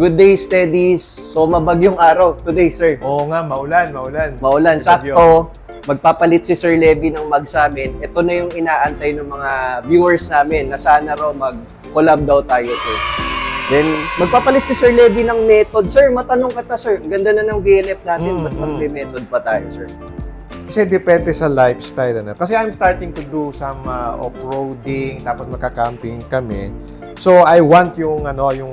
Good day, steadies. So, mabagyong araw today, sir. Oo nga, maulan, maulan. Maulan. Bagyo. Sakto, magpapalit si Sir Levy ng mag sa amin. Ito na yung inaantay ng mga viewers namin na sana raw mag-collab daw tayo, sir. Then, magpapalit si Sir Levy ng method. Sir, matanong kita, sir. Ang ganda na ng VLF natin. Ba't mag-method pa tayo, sir? Kasi depende sa lifestyle. Ano? Kasi I'm starting to do some off-roading, tapos magka-camping kami. So, I want yung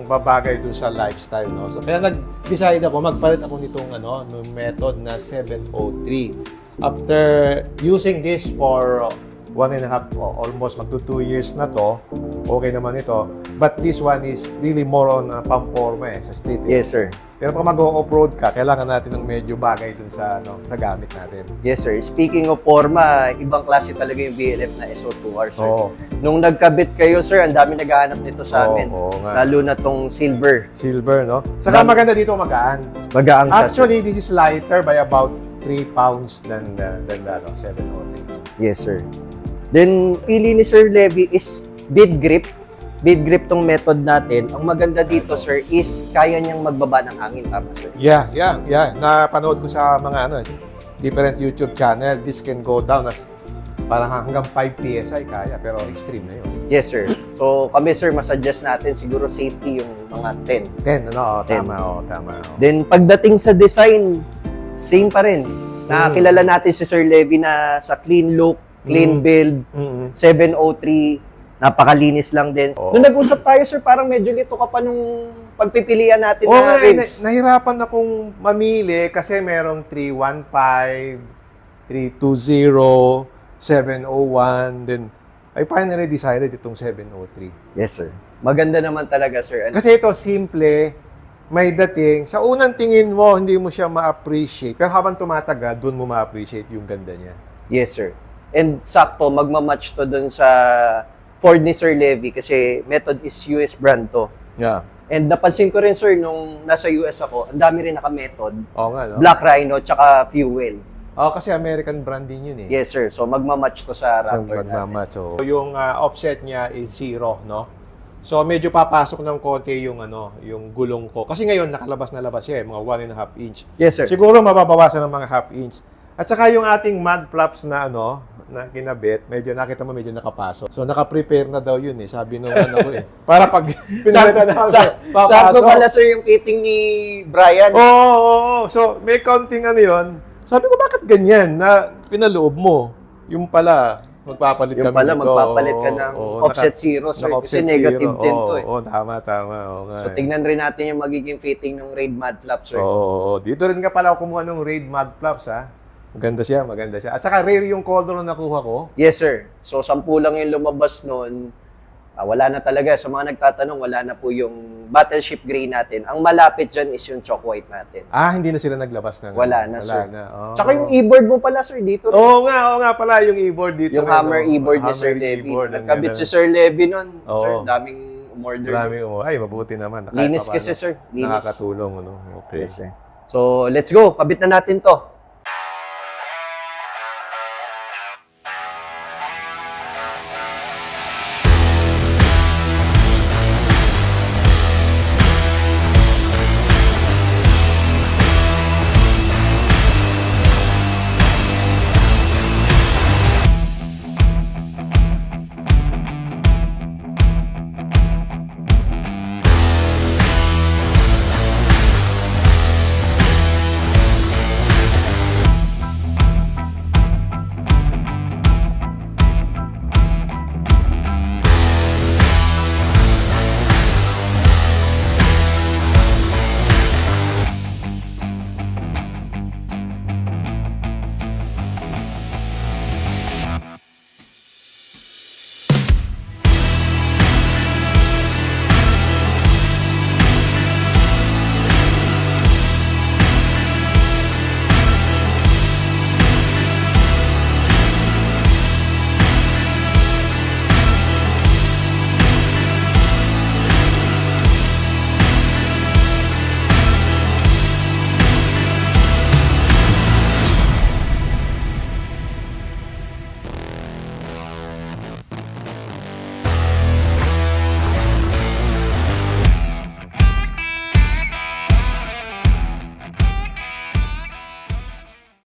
babagay dun sa lifestyle, no? So, kaya nag-decide ako, magpalit ako nitong nung method na 703. After using this for 1.5, almost magto 2 years na to, okay naman ito. But this one is really more on pamporma sa street. Yes, sir. Pero pag mag-off-road ka, kailangan natin ng medyo bagay dun sa gamit natin. Yes, sir. Speaking of forma, ibang klase talaga yung VLF na SO2R, sir. Oo. Nung nagkabit kayo, sir, ang dami naghahanap nito sa amin. Oo nga. Lalo na tong silver. Silver, no? Saka maganda dito, magaan. Magaang siya, sir. Actually, this is lighter by about 3 pounds than the 703. Yes, sir. Then, pili ni Sir Levy is bead grip. Bead grip tong method natin. Ang maganda dito, sir, is kaya niyang magbaba ng hangin. Tama, sir? Yeah. Napanood ko sa mga different YouTube channel. This can go down as parang hanggang 5 PSI kaya, pero extreme na yun. Yes, sir. So, kami, sir, masuggest natin siguro safety yung mga 10. 10, ano? 10. Tama. Then, pagdating sa design, same pa rin. Nakakilala natin si Sir Levy na sa clean look, clean build, 703, napakalinis lang din. Oo. Nung nag-usap tayo, sir, parang medyo lito ka pa nung pagpipilian natin na rims. Nahirapan akong mamili kasi merong 315, 320, 701, then I finally decided itong 703. Yes, sir. Maganda naman talaga, sir. Kasi ito, simple, may dating. Sa unang tingin mo, hindi mo siya ma-appreciate. Pero habang tumatagal, doon mo ma-appreciate yung ganda niya. Yes, sir. And sakto, magmamatch to dun sa Ford ni Sir Levy kasi method is US brand to. Yeah. And napansin ko rin, sir, nung nasa US ako, ang dami rin naka-method. Oo nga, no? Black Rhino, tsaka Fuel. Kasi American brand din yun eh. Yes, sir. So, magmamatch to sa So, Raptor natin. so, yung offset niya is 0, no? So, medyo papasok ng konti yung yung gulong ko. Kasi ngayon, nakalabas na labas siya, mga 1.5 inch. Yes, sir. Siguro mababawasan ng mga half inch. At saka yung ating mud flaps na na kinabit, medyo nakita mo medyo nakapasok. So naka-prepare na daw yun eh. Sabi nung ko eh. Para pag pinalitan na papasok. Sakto pala, sir, yung fitting ni Brian. Oo. So may counting yun. Sabi ko, bakit ganyan na pinaloob mo? Yung pala, magpapalit Yung kami pala, nito. magpapalit ka ng offset zero, sir. Kasi negative 10 to eh. Oo, tama. Oo nga. So, tignan rin natin yung magiging fitting ng Raid Mud Flap, sir. Oo. Dito rin nga pala ako kumuha ng Raid Mud Flaps, ha? Maganda siya. At saka rare yung color na nakuha ko. Yes, sir. So, 10 lang yung lumabas noon. Wala na talaga. Sa mga nagtatanong, wala na po yung battleship gray natin. Ang malapit dyan is yung chalk white natin. Hindi na sila naglabas ng Wala na, sir. Oh. Tsaka yung e-board mo pala, sir, dito. Oo nga pala yung e-board dito. Yung Hammer e-board ni Sir Levy. Nagkabit si Sir Levy nun. Sir, daming umorder. Ay, mabuti naman. Linis kasi, sir. Linis. Nakakatulong, Okay. Yes, sir. So, let's go. Kabit na natin to.